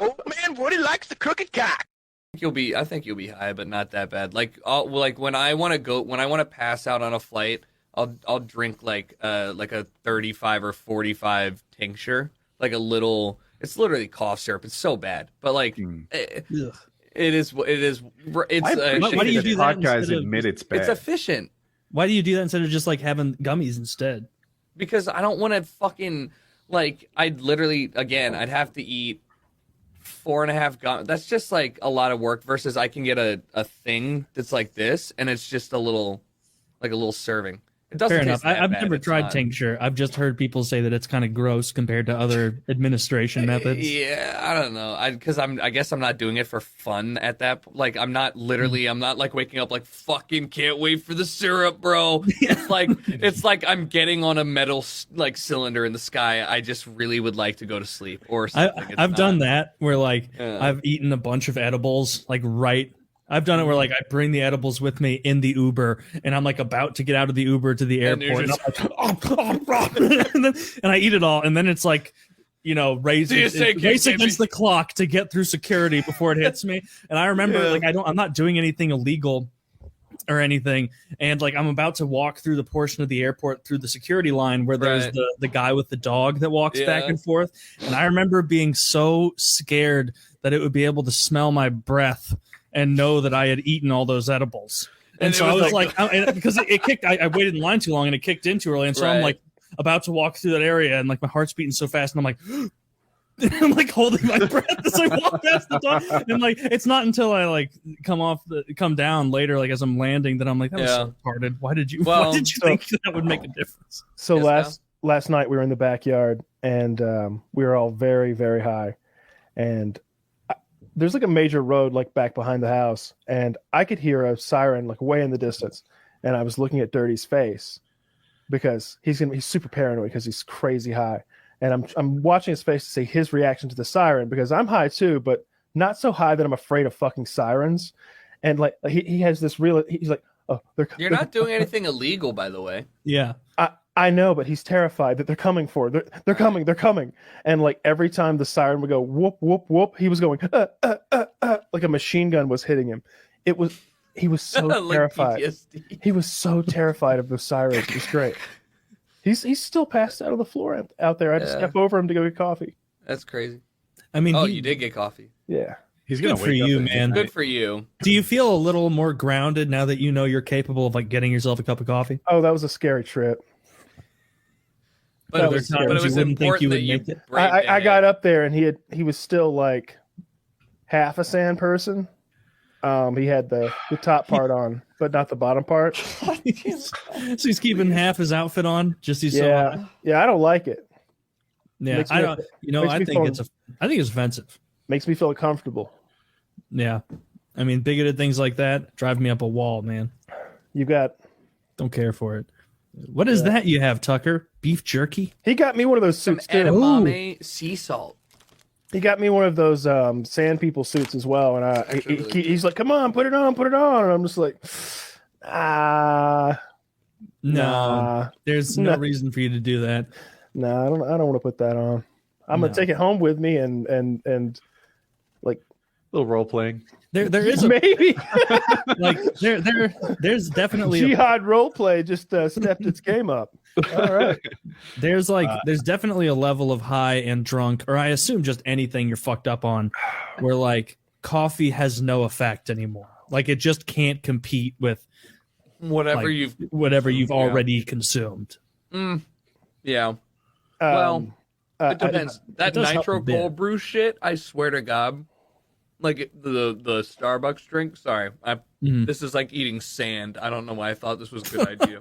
Old man Woody likes the crooked cock. I think you'll be high, but not that bad. Like when I want to pass out on a flight, I'll drink like a 35 or 45 tincture, like a little. It's literally cough syrup. It's so bad, but like it is. Why do you do that? Guys admit it's bad. It's efficient. Why do you do that instead of just like having gummies instead? Because I don't want to fucking I'd have to eat 4.5 gum. That's just like a lot of work versus I can get a thing that's like this and it's just a little serving. It doesn't. Fair enough. I've bad. never tried tincture. I've just heard people say that it's kind of gross compared to other administration methods. Yeah, I don't know. I guess I'm not doing it for fun at that. Like I'm not like waking up like fucking can't wait for the syrup, bro. It's like I'm getting on a metal like cylinder in the sky. I just really would like to go to sleep or something. I've done that where I've eaten a bunch of edibles I've done it where I bring the edibles with me in the Uber and I'm like about to get out of the Uber to the airport and I eat it all and then it's like, race against the clock to get through security before it hits me. And I remember I'm not doing anything illegal or anything. And I'm about to walk through the portion of the airport through the security line where there's the guy with the dog that walks back and forth. And I remember being so scared that it would be able to smell my breath and know that I had eaten all those edibles. And so I was because it kicked, I waited in line too long and it kicked in too early. And so I'm about to walk through that area and my heart's beating so fast and I'm holding my breath as I walk past the door. And it's not until I come down later, as I'm landing that I'm that was so retarded. Why did you think that would make a difference? So last night we were in the backyard and we were all very, very high. And there's a major road back behind the house, and I could hear a siren way in the distance. And I was looking at Dirty's face because he's super paranoid because he's crazy high. And I'm watching his face to see his reaction to the siren because I'm high too, but not so high that I'm afraid of fucking sirens. And he has this he's like, oh, you're not doing anything illegal, by the way. Yeah. I know, but he's terrified that they're coming for it. They're coming. And every time the siren would go whoop, whoop, whoop, he was going, like a machine gun was hitting him. He was so terrified. PTSD. He was so terrified of the sirens. It was great. He's still passed out on the floor out there. I just step over him to go get coffee. That's crazy. I mean, you did get coffee. Yeah. He's good for you, man. Good for you. Do you feel a little more grounded now that you know you're capable of getting yourself a cup of coffee? Oh, that was a scary trip. But it was important that you make it. I got up there and he was still half a sand person. He had the top part on, but not the bottom part. So he's keeping half his outfit on. Yeah, I don't like it. Yeah, I think it's offensive. Makes me feel comfortable. Yeah, I mean bigoted things like that drive me up a wall, man. Don't care for it. What is that you have, Tucker? Beef jerky? He got me one of those suits too. Edamame sea salt. He got me one of those sand people suits as well, and he's like, "Come on, put it on," and I'm just like, no, there's no reason for you to do that. No, I don't want to put that on. I'm gonna take it home with me and a little role playing. There is maybe there's definitely jihad role play just stepped its game up. All right. There's definitely a level of high and drunk, or I assume just anything you're fucked up on, where coffee has no effect anymore. It just can't compete with whatever you've already consued. Yeah. Well, it depends. That nitro cold brew shit, I swear to God. The Starbucks drink. Sorry, this is like eating sand. I don't know why I thought this was a good idea.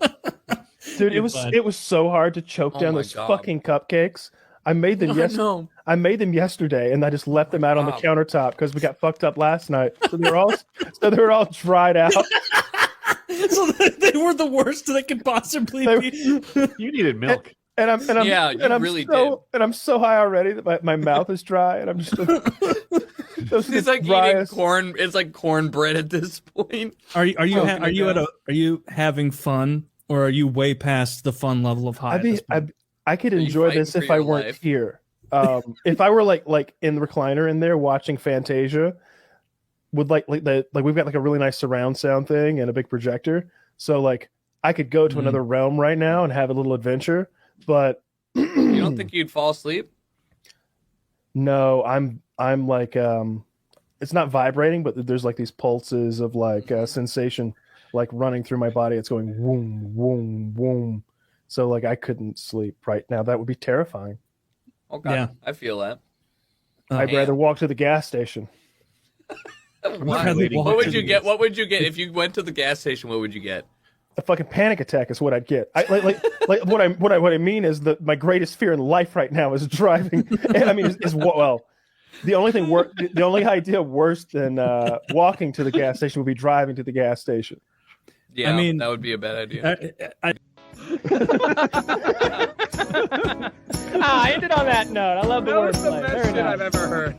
Dude, it was so hard to choke down those fucking cupcakes. I made them I made them yesterday, and I just left them out on the countertop because we got fucked up last night. So they were all dried out. So they were the worst that could possibly be. You needed milk. And I'm really did. And I'm so high already that my mouth is dry, and I'm just. It's like eating corn. It's like cornbread at this point. Are you having fun, or are you way past the fun level of high? I could enjoy this if I weren't here. if I were like in the recliner in there watching Fantasia, with like we've got like a really nice surround sound thing and a big projector, so like I could go to another realm right now and have a little adventure. But you don't think you'd fall asleep? No, I'm like it's not vibrating, but there's like these pulses of like sensation like running through my body. It's going woom woom woom. So like I couldn't sleep right now. That would be terrifying. Okay, yeah. I feel that. I'd rather walk to the gas station. What would you get? What would you get if you went to the gas station? What would you get? A fucking panic attack is what I'd get. Like what I mean is that my greatest fear in life right now is driving. I mean, is well, the only idea worse than walking to the gas station would be driving to the gas station. Yeah, I mean that would be a bad idea. I ended on that note. I love the word. That was the best shit I've ever heard.